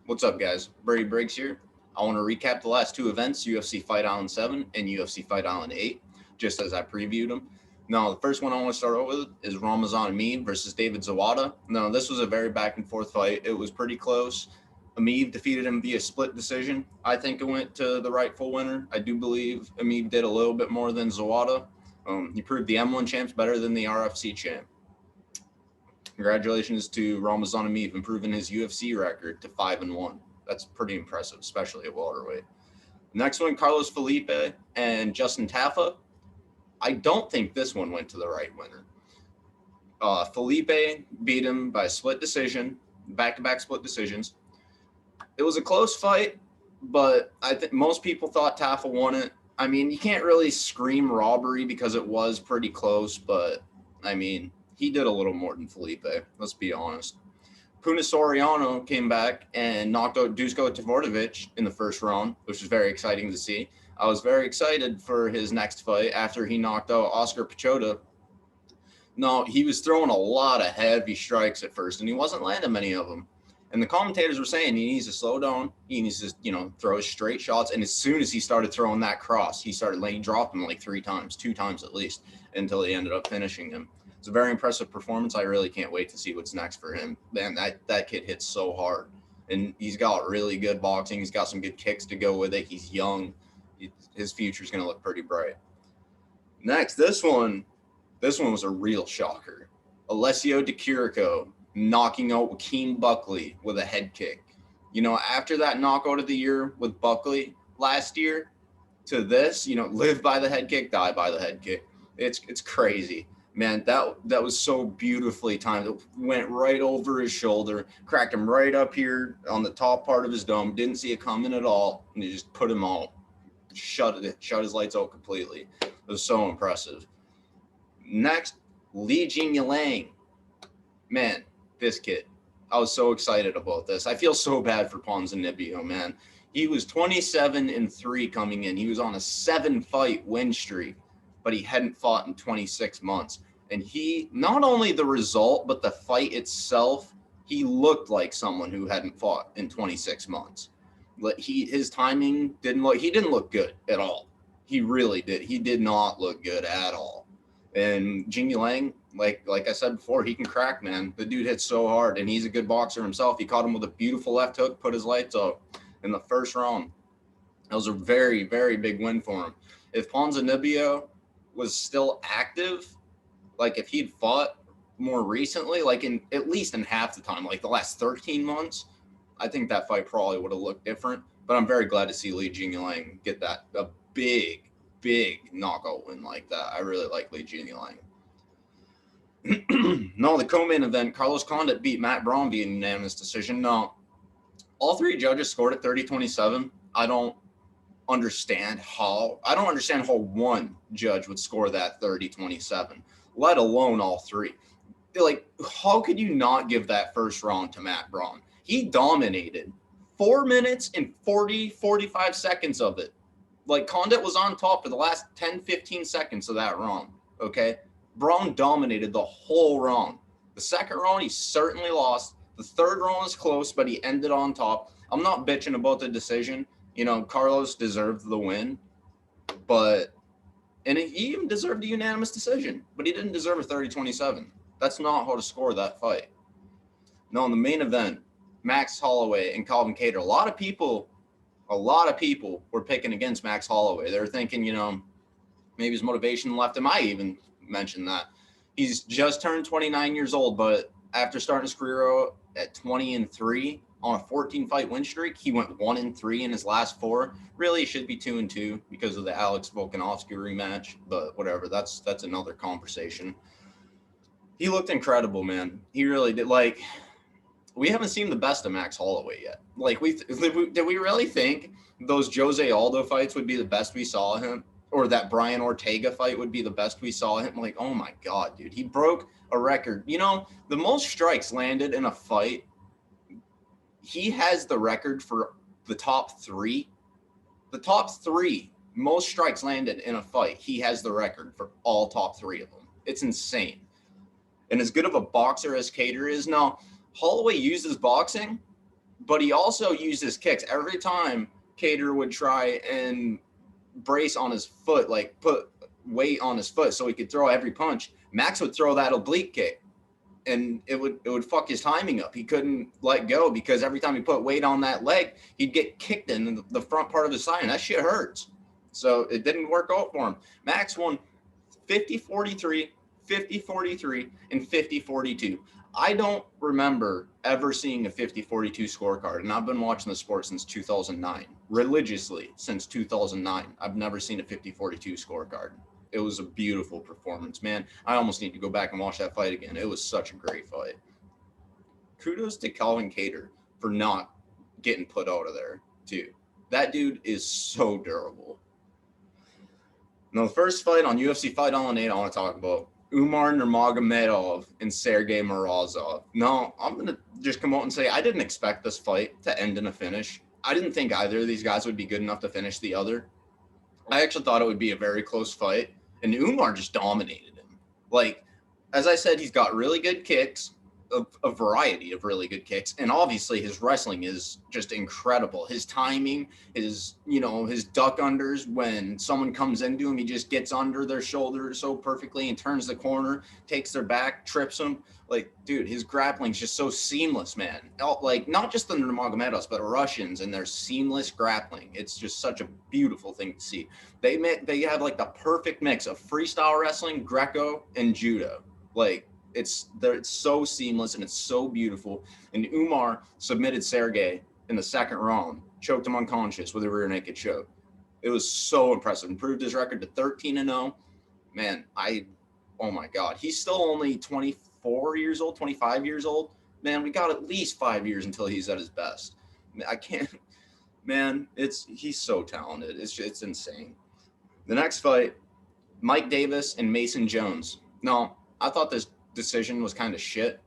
What's up, guys? Brady Briggs here. I want to recap the last two events, UFC Fight Island 7 and UFC Fight Island 8, just as I previewed them. Now, the first one I want to start out with is Ramazan Emeev versus David Zawada. Now, this was a very back-and-forth fight. It was pretty close. Emeev defeated him via split decision. I think it went to the rightful winner. I do believe Emeev did a little bit more than Zawada. He proved the M1 champ's better than the RFC champ. Congratulations to Ramazan Emeev improving his UFC record to 5-1. That's pretty impressive, especially at welterweight. Next one, Carlos Felipe and Justin Tafa. I don't think this one went to the right winner. Felipe beat him by split decision, back-to-back split decisions. It was a close fight, but I think most people thought Tafa won it. I mean, you can't really scream robbery because it was pretty close, but I mean, he did a little more than Felipe, let's be honest. Puna Soriano came back and knocked out Dusko Tvrdovic in the first round, which was very exciting to see. I was very excited for his next fight after he knocked out Oscar Pichota. No, he was throwing a lot of heavy strikes at first, and he wasn't landing many of them. And the commentators were saying he needs to slow down. He needs to, throw his straight shots. And as soon as he started throwing that cross, he started dropping like two times at least, until he ended up finishing him. It's a very impressive performance. I really can't wait to see what's next for him. Man, that kid hits so hard. And he's got really good boxing. He's got some good kicks to go with it. He's young. His future's going to look pretty bright. Next, this one was a real shocker. Alessio Di Chirico knocking out Joaquin Buckley with a head kick. After that knockout of the year with Buckley last year to this, live by the head kick, die by the head kick. It's crazy. Man, that was so beautifully timed. It went right over his shoulder, cracked him right up here on the top part of his dome. Didn't see it coming at all, and he just put him out. Shut his lights out completely. It was so impressive. Next, Li Jingyang. Man, this kid. I was so excited about this. I feel so bad for Ponzinibbio, man. He was 27-3 coming in. He was on a 7-fight win streak, but he hadn't fought in 26 months. And he, not only the result, but the fight itself, he looked like someone who hadn't fought in 26 months. His timing didn't look good at all. He really did. He did not look good at all. And Jingyang, like I said before, he can crack, man. The dude hits so hard, and he's a good boxer himself. He caught him with a beautiful left hook, put his lights out in the first round. That was a very, very big win for him. If Ponzinibbio was still active, if he'd fought more recently, at least in half the time, the last 13 months, I think that fight probably would have looked different. But I'm very glad to see Li Jingyang get a big knockout win like that. I really like Li Jingyang. No, the co-main event, Carlos Condit beat Matt Braun via unanimous decision. No, all three judges scored at 30-27. I don't understand how one judge would score that 30-27, let alone all three. How could you not give that first round to Matt Braun? He dominated 4 minutes and 45 seconds of it. Condit was on top for the last 10-15 seconds of that round, okay? Braun dominated the whole round. The second round, he certainly lost. The third round was close, but he ended on top. I'm not bitching about the decision. Carlos deserved the win, and he even deserved a unanimous decision, but he didn't deserve a 30-27. That's not how to score that fight. No, in the main event, Max Holloway and Calvin Kattar. A lot of people were picking against Max Holloway. They were thinking, maybe his motivation left him. I even mentioned that. He's just turned 29 years old, but after starting his career at 20-3 on a 14-fight win streak, he went 1-3 in his last 4. Really, he should be 2-2 because of the Alex Volkanovski rematch, but whatever. That's another conversation. He looked incredible, man. He really did. We haven't seen the best of Max Holloway yet. Did we really think those Jose Aldo fights would be the best we saw him? Or that Brian Ortega fight would be the best we saw him? Oh my God, dude. He broke a record. The most strikes landed in a fight, he has the record for the top 3. The top 3 most strikes landed in a fight, he has the record for all top 3 of them. It's insane. And as good of a boxer as Kattar is, now, Holloway uses boxing, but he also used his kicks. Every time Cater would try and brace on his foot, like put weight on his foot so he could throw every punch, Max would throw that oblique kick. And it would fuck his timing up. He couldn't let go because every time he put weight on that leg, he'd get kicked in the front part of his thigh, and that shit hurts. So it didn't work out for him. Max won 50-43, 50-43, and 50-42. I don't remember ever seeing a 50-42 scorecard, and I've been watching the sport since 2009, religiously since 2009. I've never seen a 50-42 scorecard. It was a beautiful performance, man. I almost need to go back and watch that fight again. It was such a great fight. Kudos to Calvin Kattar for not getting put out of there, too. That dude is so durable. Now, the first fight on UFC Fight Island 8 I want to talk about, Umar Nurmagomedov and Sergey Morozov. Now, I'm going to just come out and say I didn't expect this fight to end in a finish. I didn't think either of these guys would be good enough to finish the other. I actually thought it would be a very close fight, and Umar just dominated him. Like, as I said, he's got really good kicks, a variety of really good kicks, and obviously his wrestling is just incredible. His timing, his duck unders, when someone comes into him, he just gets under their shoulder so perfectly and turns the corner, takes their back, trips them. Like, dude, his grappling's just so seamless, man. Like, not just the Nurmagomedovs, but Russians and their seamless grappling. It's just such a beautiful thing to see. They have like the perfect mix of freestyle wrestling, Greco, and judo. Like, it's so seamless and it's so beautiful. And Umar submitted Sergey in the second round, choked him unconscious with a rear naked choke. It was so impressive. Improved his record to 13-0. Man, oh my God, he's still only 24 years old, 25 years old. Man, we got at least 5 years until he's at his best. I can't, man, he's so talented. It's insane. The next fight, Mike Davis and Mason Jones. No, I thought this decision was kind of shit.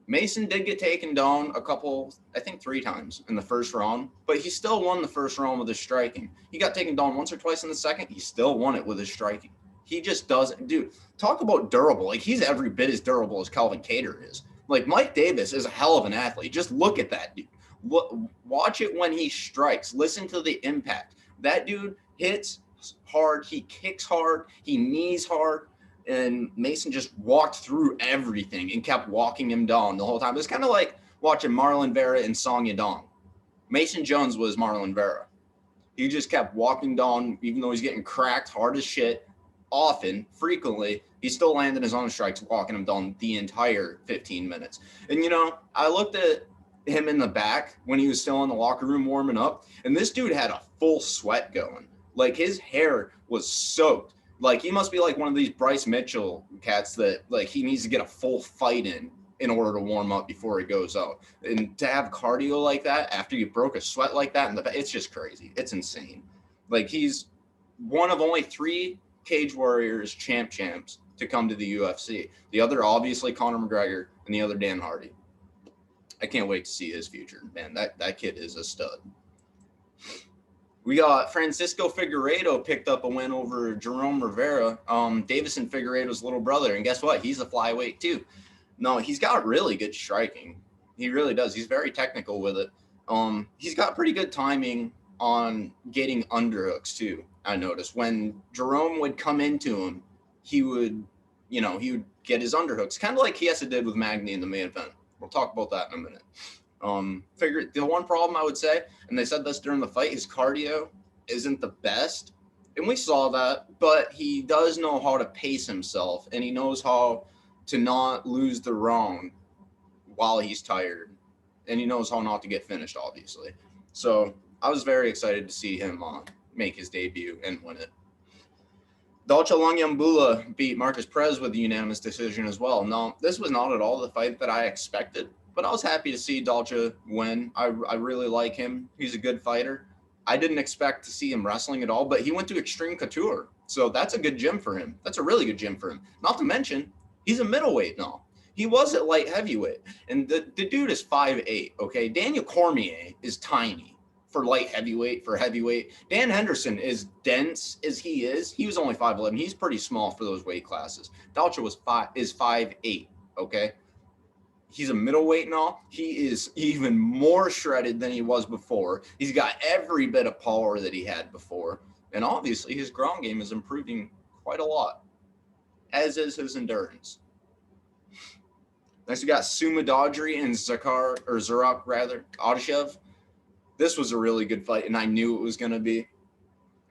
Mason did get taken down I think 3 times in the first round, but he still won the first round with his striking. He got taken down once or twice in the second. He still won it with his striking. He just doesn't, dude, talk about durable. Like, he's every bit as durable as Calvin Kattar is. Like, Mike Davis is a hell of an athlete. Just look at that dude. Watch it when he strikes. Listen to the impact. That dude hits hard. He kicks hard. He knees hard. And Mason just walked through everything and kept walking him down the whole time. It's kind of like watching Marlon Vera and Song Yadong. Mason Jones was Marlon Vera. He just kept walking down, even though he's getting cracked hard as shit, often, frequently. He still landed his own strikes, walking him down the entire 15 minutes. And, I looked at him in the back when he was still in the locker room warming up, and this dude had a full sweat going. Like, his hair was soaked. Like, he must be like one of these Bryce Mitchell cats that, like, he needs to get a full fight in order to warm up before he goes out. And to have cardio like that after you broke a sweat like that, it's just crazy. It's insane. Like, he's one of only 3 Cage Warriors champs to come to the UFC. The other, obviously, Conor McGregor, and the other, Dan Hardy. I can't wait to see his future. Man, that kid is a stud. We got Francisco Figueiredo picked up a win over Jerome Rivera, Davison Figueiredo's little brother. And guess what? He's a flyweight too. No, he's got really good striking. He really does. He's very technical with it. He's got pretty good timing on getting underhooks too. I noticed when Jerome would come into him, he would get his underhooks, kind of like Chiesa did with Magny in the main event. We'll talk about that in a minute. The one problem I would say, and they said this during the fight, his cardio isn't the best. And we saw that, but he does know how to pace himself, and he knows how to not lose the round while he's tired. And he knows how not to get finished, obviously. So I was very excited to see him make his debut and win it. Dalcha Langyambula beat Marcus Perez with a unanimous decision as well. Now, this was not at all the fight that I expected, but I was happy to see Dalcha win. I really like him. He's a good fighter. I didn't expect to see him wrestling at all, but he went to Extreme Couture. So that's a good gym for him. That's a really good gym for him. Not to mention, he's a middleweight now. He was at light heavyweight. And the dude is 5'8", okay? Daniel Cormier is tiny for light heavyweight, for heavyweight. Dan Henderson, is dense as he is, he was only 5'11". He's pretty small for those weight classes. Dalcha is 5'8", okay? He's a middleweight now. He is even more shredded than he was before. He's got every bit of power that he had before. And obviously, his ground game is improving quite a lot, as is his endurance. Next, we got Sumadodri and Zarak Adashev. This was a really good fight, and I knew it was going to be.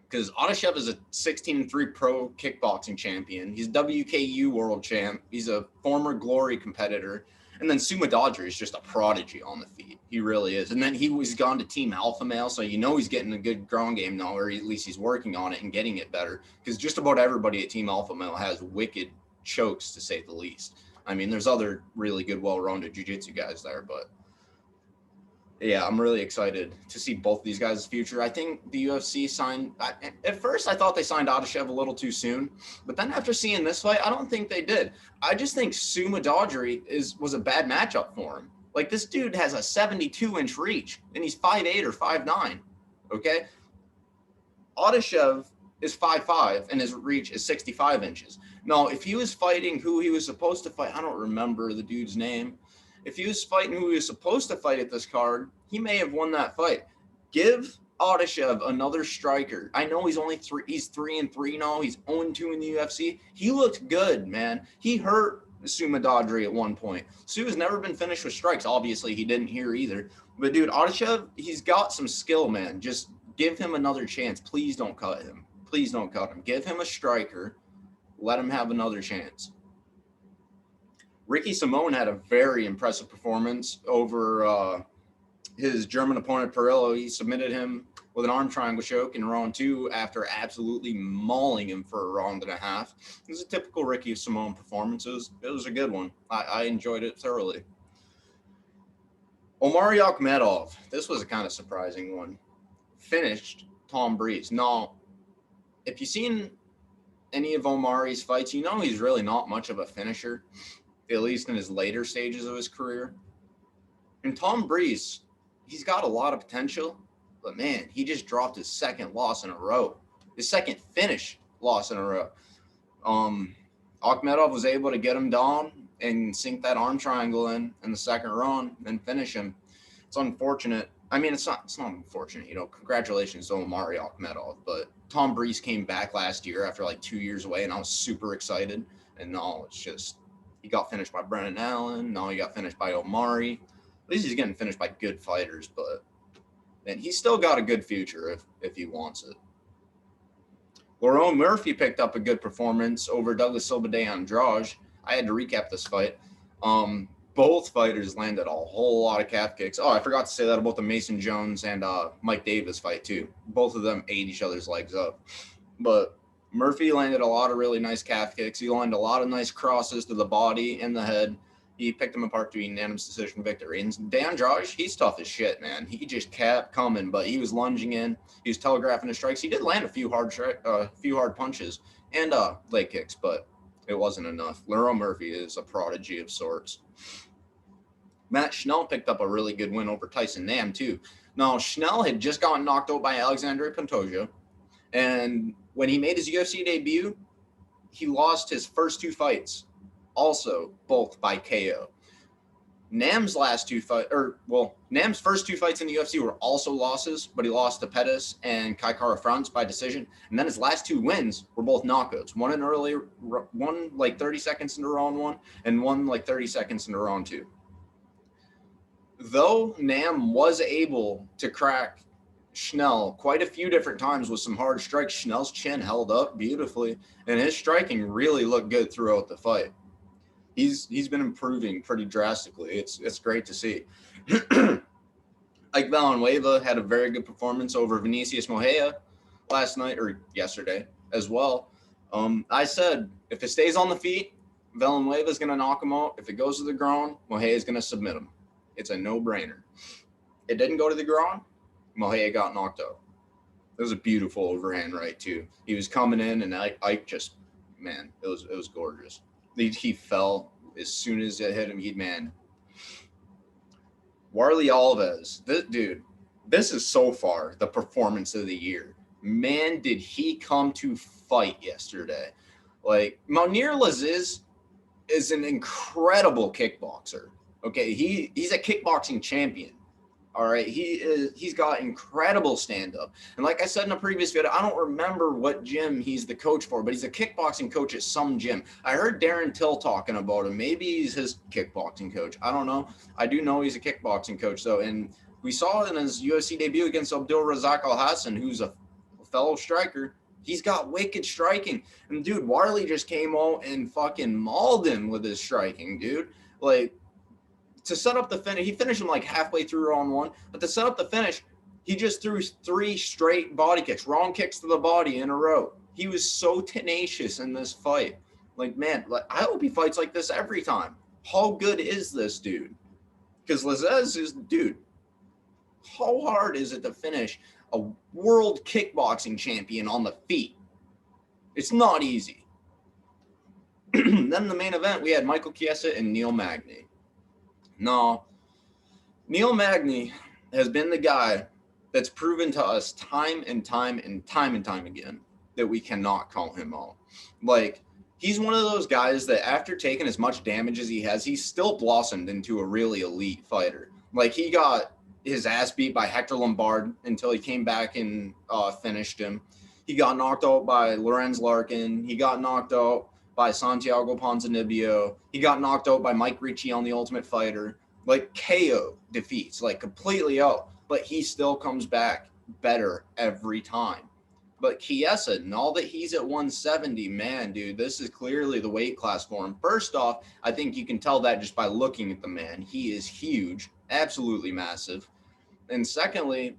Because Adashev is a 16-3 pro kickboxing champion. He's WKU world champ. He's a former Glory competitor. And then Sumadodri is just a prodigy on the feet. He really is. And then he was gone to Team Alpha Male, so you know he's getting a good ground game now, or at least he's working on it and getting it better. Because just about everybody at Team Alpha Male has wicked chokes, to say the least. I mean, there's other really good, well-rounded jiu-jitsu guys there, but yeah, I'm really excited to see both these guys' future. I think the UFC signed – at first, I thought they signed Adashev a little too soon. But then after seeing this fight, I don't think they did. I just think Sumadodri was a bad matchup for him. Like, this dude has a 72-inch reach, and he's 5'8 or 5'9, okay? Adashev is 5'5", and his reach is 65 inches. Now, if he was fighting who he was supposed to fight – I don't remember the dude's name – if he was fighting who he was supposed to fight at this card, he may have won that fight. Give Adashev another striker. I know he's 3-3 now. He's 0-2 in the UFC. He looked good, man. He hurt Sumadodri at one point. Su has never been finished with strikes. Obviously, he didn't here either. But, dude, Adashev, he's got some skill, man. Just give him another chance. Please don't cut him. Please don't cut him. Give him a striker. Let him have another chance. Ricky Simone had a very impressive performance over his German opponent, Perillo. He submitted him with an arm triangle choke in round 2 after absolutely mauling him for a round and a half. It was a typical Ricky Simone performance. It was a good one. I enjoyed it thoroughly. Omari Akhmedov, this was a kind of surprising one, finished Tom Breeze. Now, if you've seen any of Omari's fights, you know he's really not much of a finisher, at least in his later stages of his career. And Tom Breeze, he's got a lot of potential, but man, he just dropped his second loss in a row. His second finish loss in a row. Akhmedov was able to get him down and sink that arm triangle in the second round and finish him. It's unfortunate. I mean, it's not unfortunate, you know, congratulations to Omari Akhmedov, but Tom Breeze came back last year after like 2 years away, and I was super excited. And now it's just, he got finished by Brennan Allen. Now he got finished by Omari. At least he's getting finished by good fighters, but man, he's still got a good future if he wants it. Lerone Murphy picked up a good performance over Douglas Silva de Andrade. I had to recap this fight. Both fighters landed a whole lot of calf kicks. Oh, I forgot to say that about the Mason Jones and Mike Davis fight too. Both of them ate each other's legs up. But Murphy landed a lot of really nice calf kicks. He landed a lot of nice crosses to the body and the head. He picked them apart to a unanimous decision victory. And De Andrade, he's tough as shit, man. He just kept coming, but he was lunging in. He was telegraphing his strikes. He did land a few hard punches and leg kicks, but it wasn't enough. Lerone Murphy is a prodigy of sorts. Matt Schnell picked up a really good win over Tyson Nam, too. Now, Schnell had just gotten knocked out by Alexandre Pantoja, and when he made his UFC debut, he lost his first 2 fights, also both by KO. Nam's first 2 fights in the UFC were also losses, but he lost to Pettis and Kai Kara-France by decision. And then his last 2 wins were both knockouts. One like 30 seconds into round 1, and one like 30 seconds into round 2. Though Nam was able to crack Schnell quite a few different times with some hard strikes, Schnell's chin held up beautifully, and his striking really looked good throughout the fight. He's been improving pretty drastically. It's great to see. Ike Villanueva had a very good performance over Vinicius Moreira last night or yesterday as well. I said if it stays on the feet, Villanueva is going to knock him out. If it goes to the ground, Moreira is going to submit him. It's a no-brainer. It didn't go to the ground. Moreira got knocked out. It was a beautiful overhand right, too. He was coming in, and Ike just, man, it was gorgeous. He fell as soon as it hit him. Warlley Alves, this is so far the performance of the year. Man, did he come to fight yesterday. Like, Mounir Laziz is an incredible kickboxer. Okay, he's a kickboxing champion. All right, he's got incredible stand up. And like I said in a previous video, I don't remember what gym he's the coach for, but he's a kickboxing coach at some gym. I heard Darren Till talking about him. Maybe he's his kickboxing coach. I don't know. I do know he's a kickboxing coach though, and we saw in his UFC debut against Abdul Razak Al Hassan, who's a fellow striker. He's got wicked striking. And dude, Warley just came out and fucking mauled him with his striking, dude. Like, to set up the finish, he finished him like halfway through round one. But to set up the finish, he just threw 3 straight body kicks, wrong kicks to the body in a row. He was so tenacious in this fight. Like, man, I hope he fights like this every time. How good is this dude? Because Lazzez is, dude, how hard is it to finish a world kickboxing champion on the feet? It's not easy. Then the main event, we had Michael Chiesa and Neil Magny. No, Neil Magny has been the guy that's proven to us time and time again that we cannot call him out. Like, he's one of those guys that after taking as much damage as he has, he's still blossomed into a really elite fighter. Like, he got his ass beat by Hector Lombard until he came back and finished him. He got knocked out by Lorenz Larkin. He got knocked out by Santiago Ponzinibbio. He got knocked out by Mike Ricci on The Ultimate Fighter. Like, KO defeats, like completely out. But he still comes back better every time. But Chiesa, now that he's at 170, man, dude, this is clearly the weight class for him. First off, I think you can tell that just by looking at the man. He is huge, absolutely massive. And secondly,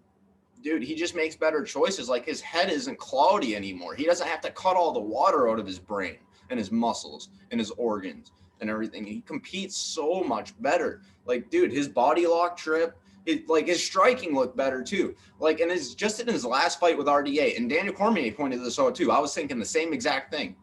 dude, he just makes better choices. Like, his head isn't cloudy anymore. He doesn't have to cut all the water out of his brain and his muscles and his organs and everything. He competes so much better. Like, dude, his body lock trip, his striking looked better too. Like, and it's just in his last fight with RDA, and Daniel Cormier pointed this out too. I was thinking the same exact thing.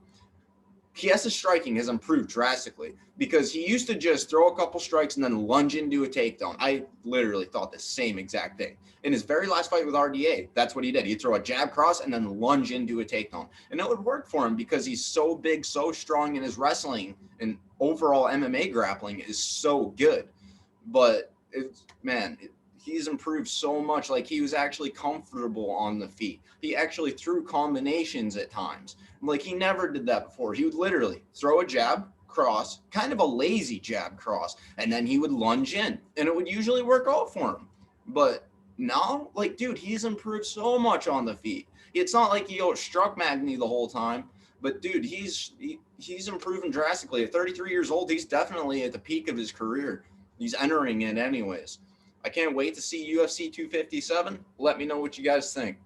Chiesa's striking has improved drastically because he used to just throw a couple strikes and then lunge into a takedown. I literally thought the same exact thing. In his very last fight with RDA, that's what he did. He'd throw a jab cross and then lunge into a takedown. And it would work for him because he's so big, so strong, and his wrestling and overall MMA grappling is so good. But, he's improved so much. Like, he was actually comfortable on the feet. He actually threw combinations at times. Like, he never did that before. He would literally throw a jab, cross, kind of a lazy jab cross, and then he would lunge in, and it would usually work out for him. But now, like, dude, he's improved so much on the feet. It's not like he outstruck Magny the whole time, but dude, he's improving drastically. At 33 years old, he's definitely at the peak of his career. He's entering it anyways. I can't wait to see UFC 257. Let me know what you guys think.